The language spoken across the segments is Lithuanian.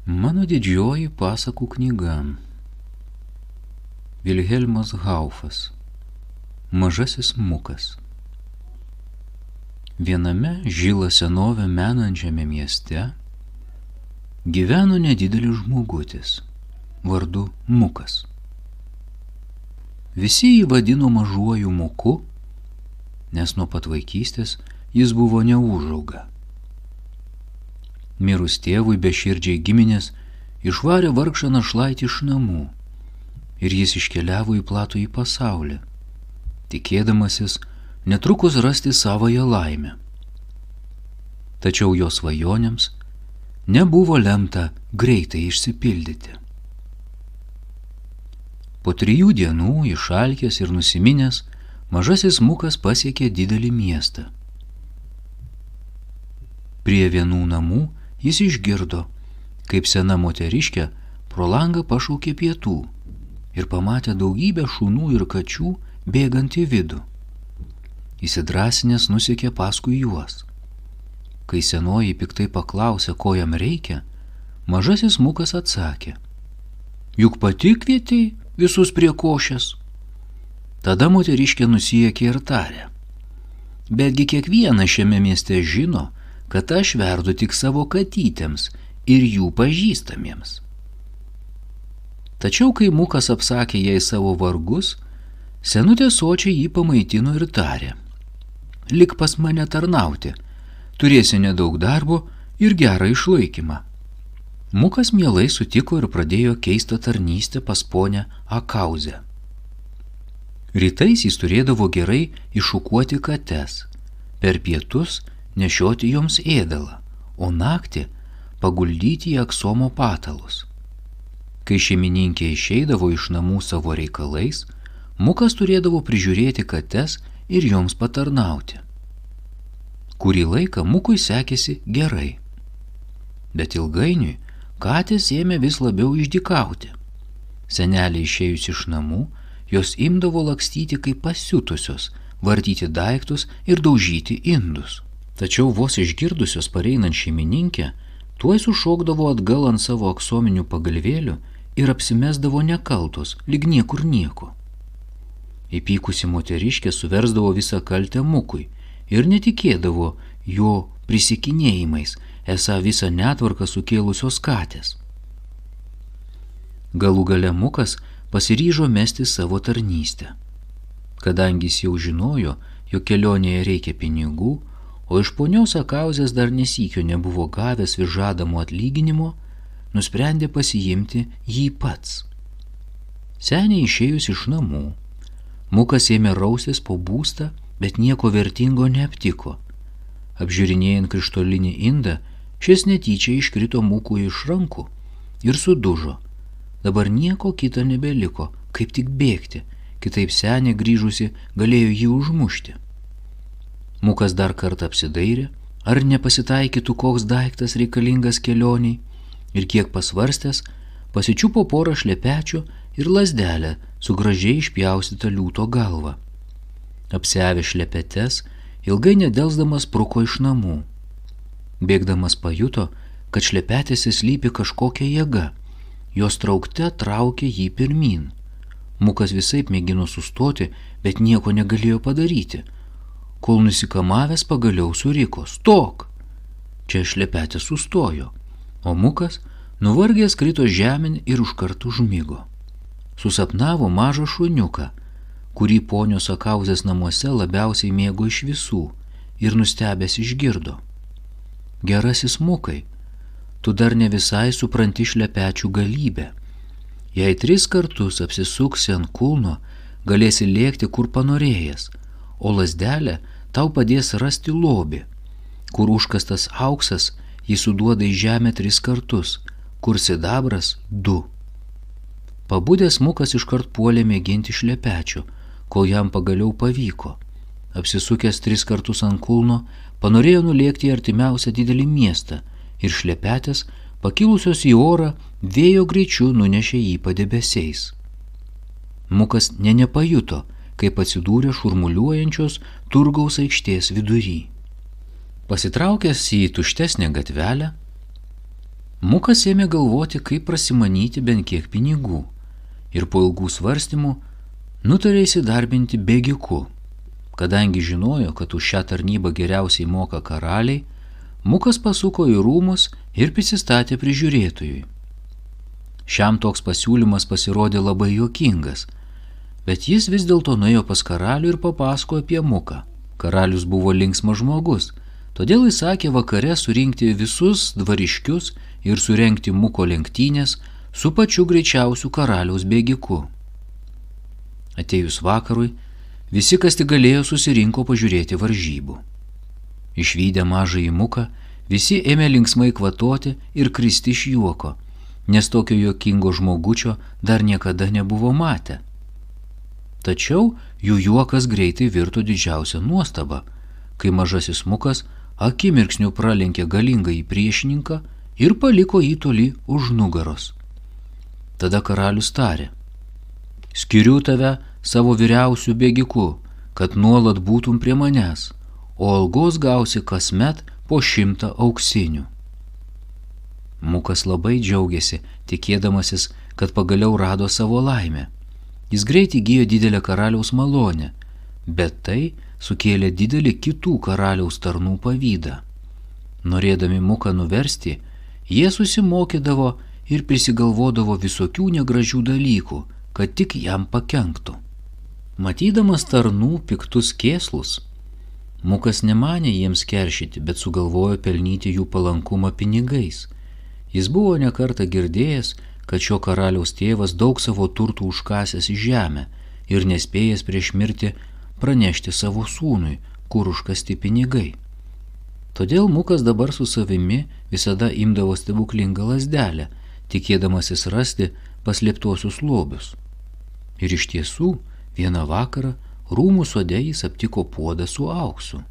Mano didžioji pasakų knyga. Vilhelmas Haufas. Mažasis Mukas. Viename žilą senovę menančiame mieste gyveno nedidelis žmogutis, vardu Mukas. Visi jį vadino mažuoju Muku, nes nuo pat vaikystės jis buvo neūžauga. Mirus tėvui beširdžiai giminės išvarė vargšą našlaitį iš namų ir jis iškeliavo į platųjį pasaulį, tikėdamasis netrukus rasti savąją laimę. Tačiau jo svajonėms nebuvo lemta greitai išsipildyti. Po 3 dienų išalkęs ir nusiminęs, mažasis Mukas pasiekė didelį miestą. Prie vienų namų jis išgirdo, kaip sena moteriškė pro langą pašaukė pietų ir pamatė daugybę šunų ir kačių bėgant į vidų. Įsidrasinęs nusekė paskui juos. Kai senoji piktai paklausė, ko jam reikia, mažasis Mukas atsakė: "Juk pati kvietei visus prie košės." Tada moteriškė nusijuokė ir tarė: "Betgi kiekvienas šiame mieste žino, kad aš verdu tik savo katytėms ir jų pažįstamiems." Tačiau, kai Mukas apsakė jai savo vargus, senutė sočiai jį pamaitino ir tarė: "Lik pas mane tarnauti, turėsi nedaug darbo ir gerą išlaikymą." Mukas mielai sutiko ir pradėjo keistą tarnystę pas ponę Akauzę. Rytais jis turėdavo gerai iššukuoti kates, per pietus nešioti joms ėdalą, o naktį paguldyti į aksomo patalus. Kai šeimininkė išeidavo iš namų savo reikalais, Mukas turėdavo prižiūrėti kates ir joms patarnauti. Kurį laiką Mukui sekėsi gerai, bet ilgainiui katės ėmė vis labiau išdykauti. Senelė išėjus iš namų, jos imdavo lakstyti kaip pasiutusios, vartyti daiktus ir daužyti indus. Tačiau vos išgirdusios pareinant šeimininkę, tuoj sušokdavo atgal ant savo aksominių pagalvėlių ir apsimesdavo nekaltos, lyg niekur nieko. Įpykusi moteriškė suversdavo visą kaltę Mukui ir netikėdavo jo prisikinėjimais, esą visą netvarką sukėlusios katės. Galų gale Mukas pasiryžo mesti savo tarnystę. Kadangi jis jau žinojo, jog kelionėje reikia pinigų, o iš ponios Akauzės dar nesykio nebuvo gavęs vis žadamo atlyginimo, nusprendė pasiimti jį pats. Seniai išėjus iš namų, Mukas ėmė raustis po būstą, bet nieko vertingo neaptiko. Apžiūrinėjant krištolinį indą, šis netyčia iškrito Mukui iš rankų ir sudužo. Dabar nieko kita nebeliko, kaip tik bėgti, kitaip senė grįžusi galėjo jį užmušti. Mukas dar kartą apsidairė, ar nepasitaikytų koks daiktas reikalingas kelioniai, ir kiek pasvarstęs, pasičiupo porą šlepečių ir lazdelę su gražiai išpjaustyta liūto galva. Apsiavė šlepetes, ilgai nedelsdamas spruko iš namų. Bėgdamas pajuto, kad šlepetėse slypi kažkokia jėga, jos traukte traukė jį pirmyn. Mukas visaip mėgino sustoti, bet nieko negalėjo padaryti, kol nusikamavęs pagaliau suriko: "Stok!" Čia šlepetė sustojo, o Mukas nuvargęs krito žemėn ir užkart užmigo. Susapnavo mažą šuniuką, kurį ponios Akauzės namuose labiausiai mėgo iš visų, ir nustebęs išgirdo: "Gerasis Mukai, tu dar ne visai supranti šlepečių galybę. Jei 3 kartus apsisuksi ant kulno, galėsi lėkti kur panorėjęs, o lazdelė tau padės rasti lobį. Kur užkastas auksas, jį suduoda į žemę 3 kartus, kur sidabras 2. Pabudęs Mukas iškart puolė mėginti šlepečių, kol jam pagaliau pavyko. Apsisukęs 3 kartus ant kulno, panorėjo nulėkti į artimiausią didelį miestą ir šlepetės, pakilusios į orą, vėjo greičiu nunešė jį padebesiais. Mukas nepajuto, kaip atsidūrė šurmuliuojančios turgaus aikštės vidury. Pasitraukęs į tuštesnę gatvelę, Mukas ėmė galvoti, kaip prasimanyti bent kiek pinigų ir po ilgų svarstymų nutarė įsidarbinti bėgiku. Kadangi žinojo, kad už šią tarnybą geriausiai moka karaliai, Mukas pasuko į rūmus ir prisistatė prižiūrėtojui. Šiam toks pasiūlymas pasirodė labai juokingas, bet jis vis dėlto nuėjo pas karalių ir papasakojo apie Muką. Karalius buvo linksmas žmogus, todėl įsakė vakare surinkti visus dvariškius ir surengti Muko lenktynės su pačiu greičiausiu karaliaus bėgiku. Atėjus vakarui, visi, kas tik galėjo, susirinko pažiūrėti varžybų. Išvydę mažąjį Muką, visi ėmė linksmai kvatoti ir kristi iš juoko, nes tokio juokingo žmogučio dar niekada nebuvo matę. Tačiau jų juokas greitai virto didžiausią nuostabą, kai mažasis Mukas akimirksniu pralenkė galingąjį priešininką ir paliko jį toli už nugaros. Tada karalius tarė: skiriu tave savo vyriausių bėgiku, kad nuolat būtum prie manęs, o algos gausi kasmet po 100 auksinių. Mukas labai džiaugiasi, tikėdamasis, kad pagaliau rado savo laimę. Jis greit įgijo didelę karaliaus malonę, bet tai sukėlė didelį kitų karaliaus tarnų pavydą. Norėdami Muką nuversti, jie susimokydavo ir prisigalvodavo visokių negražių dalykų, kad tik jam pakenktų. Matydamas tarnų piktus kėslus, Mukas nemanė jiems keršyti, bet sugalvojo pelnyti jų palankumą pinigais. Jis buvo nekartą girdėjęs, kad šio karaliaus tėvas daug savo turtų užkasęs į žemę ir nespėjęs prieš mirtį pranešti savo sūnui, kur užkasti pinigai. Todėl Mukas dabar su savimi visada imdavo stebuklingą lazdelę, tikėdamasis rasti paslėptuosius lobius. Ir iš tiesų, vieną vakarą rūmų sode jis aptiko puodą su auksu.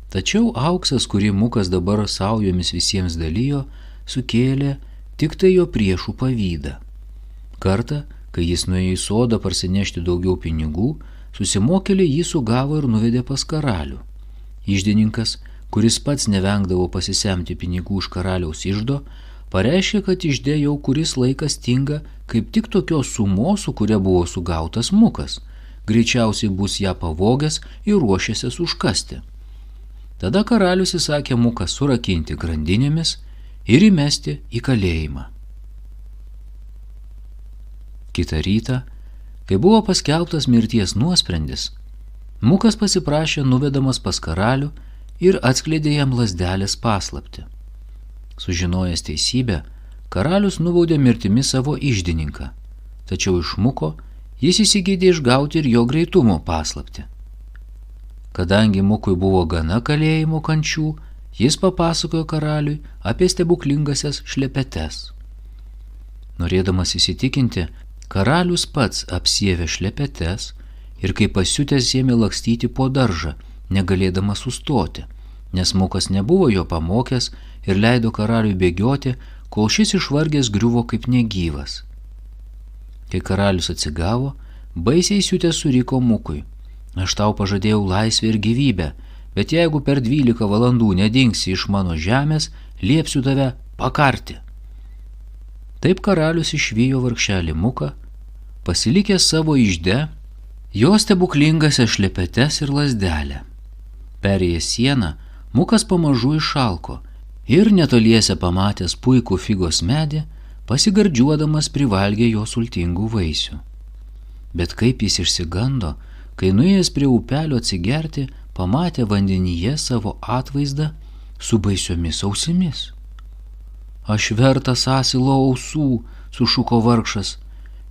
Tačiau auksas, kurį Mukas dabar saujomis visiems dalijo, sukėlė tik tai jo priešų pavydą. Kartą, kai jis nuėjo į sodą parsinešti daugiau pinigų, susimokėliai jį sugavo ir nuvedė pas karalių. Iždininkas, kuris pats nevengdavo pasisemti pinigų iš karaliaus iždo, pareiškė, kad ižde jau kuris laikas stinga kaip tik tokios sumos, su kuria buvo sugautas Mukas. Greičiausiai bus ją pavogęs ir ruošėsis užkasti. Tada karalius įsakė Muką surakinti grandinėmis ir įmesti į kalėjimą. Kitą rytą, kai buvo paskelbtas mirties nuosprendis, Mukas pasiprašė nuvedamas pas karalių ir atskleidė jam lazdelės paslaptį. Sužinojęs teisybę, karalius nubaudė mirtimi savo iždininką, tačiau iš Muko jis įsigeidė išgauti ir jo greitumo paslaptį. Kadangi Mukui buvo gana kalėjimo kančių, jis papasakojo karaliui apie stebuklingasias šlepetes. Norėdamas įsitikinti, karalius pats apsiėvė šlepetes ir kaip pasiutęs ėmė lakstyti po daržą, negalėdamas sustoti, nes Mukas nebuvo jo pamokęs ir leido karaliui bėgioti, kol šis išvargęs griuvo kaip negyvas. Kai karalius atsigavo, baisiai siutęs suriko Mukui: aš tau pažadėjau laisvę ir gyvybę, bet jeigu per 12 valandų nedingsi iš mano žemės, liepsiu tave pakarti. Taip karalius išvijo vargšelį Muką, pasilikęs savo ižde, jo stebuklingasias šlepetes ir lazdelę. Perėjęs sieną, Mukas pamažu išalko ir netoliese pamatęs puikų figos medį, pasigardžiuodamas privalgė jo sultingų vaisių. Bet kaip jis išsigando, kai nuėjęs prie upelio atsigerti, pamatė vandenyje savo atvaizdą su baisiomis ausimis. Aš vertas asilo ausų, sušuko vargšas,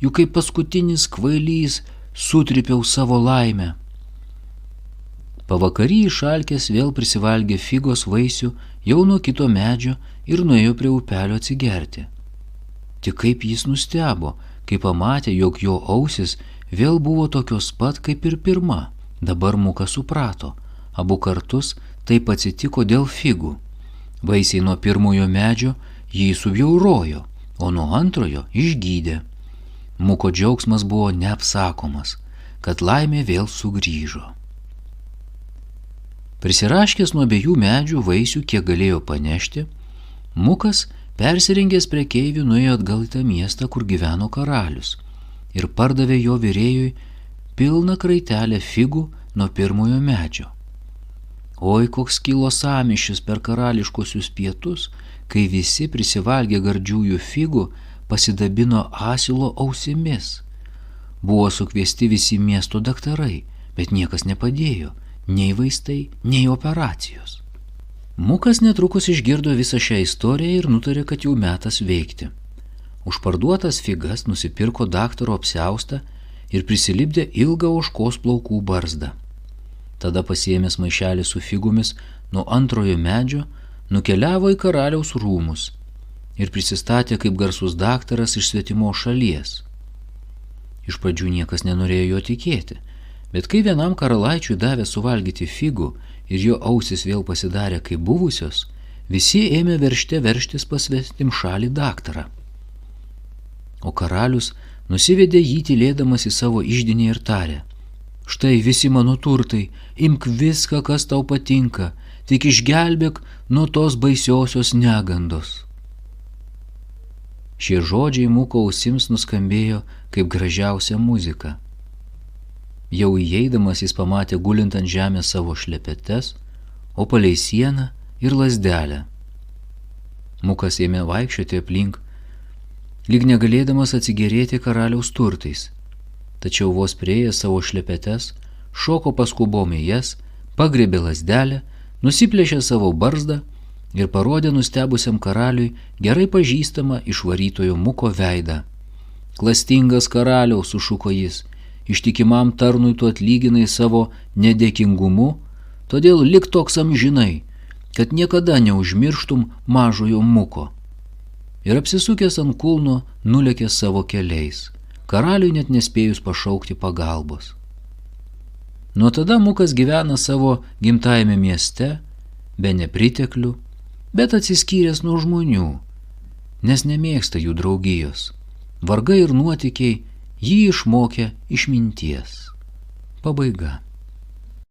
juk kaip paskutinis kvailys sutrypiau savo laimę. Pavakarį išalkęs vėl prisivalgė figos vaisių jau nuo kito medžio ir nuėjo prie upelio atsigerti. Tik kaip jis nustebo, kai pamatė, jog jo ausis vėl buvo tokios pat kaip ir pirma. Dabar Mukas suprato, abu kartus taip atsitiko dėl figų. Vaisiai nuo pirmojo medžio jį subjaurojo, o nuo antrojo išgydė. Muko džiaugsmas buvo neapsakomas, kad laimė vėl sugrįžo. Prisiraškęs nuo abiejų medžių vaisių, kiek galėjo panešti, Mukas, persirengęs prekeivių, nuėjo atgal į tą miestą, kur gyveno karalius, ir pardavė jo virėjui pilną kraitelę figų nuo pirmojo medžio. Oi, koks kilo sąmyšis per karališkosius pietus, kai visi prisivalgę gardžiųjų figų pasidabino asilo ausimis. Buvo sukviesti visi miesto daktarai, bet niekas nepadėjo, nei vaistai, nei operacijos. Mukas netrukus išgirdo visą šią istoriją ir nutarė, kad jau metas veikti. Už parduotas figas nusipirko daktaro apsiaustą ir prisilipdė ilgą ožkos plaukų barzdą. Tada pasiėmęs maišelį su figomis nuo antrojo medžio, nukeliavo į karaliaus rūmus ir prisistatė kaip garsus daktaras iš svetimos šalies. Iš pradžių niekas nenorėjo jo tikėti, bet kai vienam karalaičiui davė suvalgyti figų ir jo ausis vėl pasidarė kaip buvusios, visi ėmė veržtis pas svetimšalį daktarą. O karalius nusivedė jį tylėdamas į savo iždinį ir tarė: štai visi mano turtai, imk viską, kas tau patinka, tik išgelbėk nuo tos baisiosios negandos. Šie žodžiai Muko ausims nuskambėjo kaip gražiausia muzika. Jau įeidamas jis pamatė gulint ant žemės savo šlepetes, o palei sieną ir lazdelę. Mukas ėmė vaikščioti aplink, lyg negalėdamas atsigėrėti karaliaus turtais, tačiau vos priėjęs savo šlepetes, šoko paskubom į jas, pagriebė lazdelę, nusiplėšė savo barzdą ir parodė nustebusiam karaliui gerai pažįstamą išvarytojo Muko veidą. Klastingas karaliau, sušuko jis, ištikimam tarnui tu atlyginai savo nedėkingumu, todėl lik toks amžinai, kad niekada neužmirštum mažojo Muko. Ir apsisukęs ant kulno nulėkė savo keliais, karaliui net nespėjus pašaukti pagalbos. Nuo tada Mukas gyvena savo gimtajame mieste, be nepriteklių, bet atsiskyręs nuo žmonių, nes nemėgsta jų draugijos. Vargai ir nuotykiai jį išmokė išminties. Pabaiga.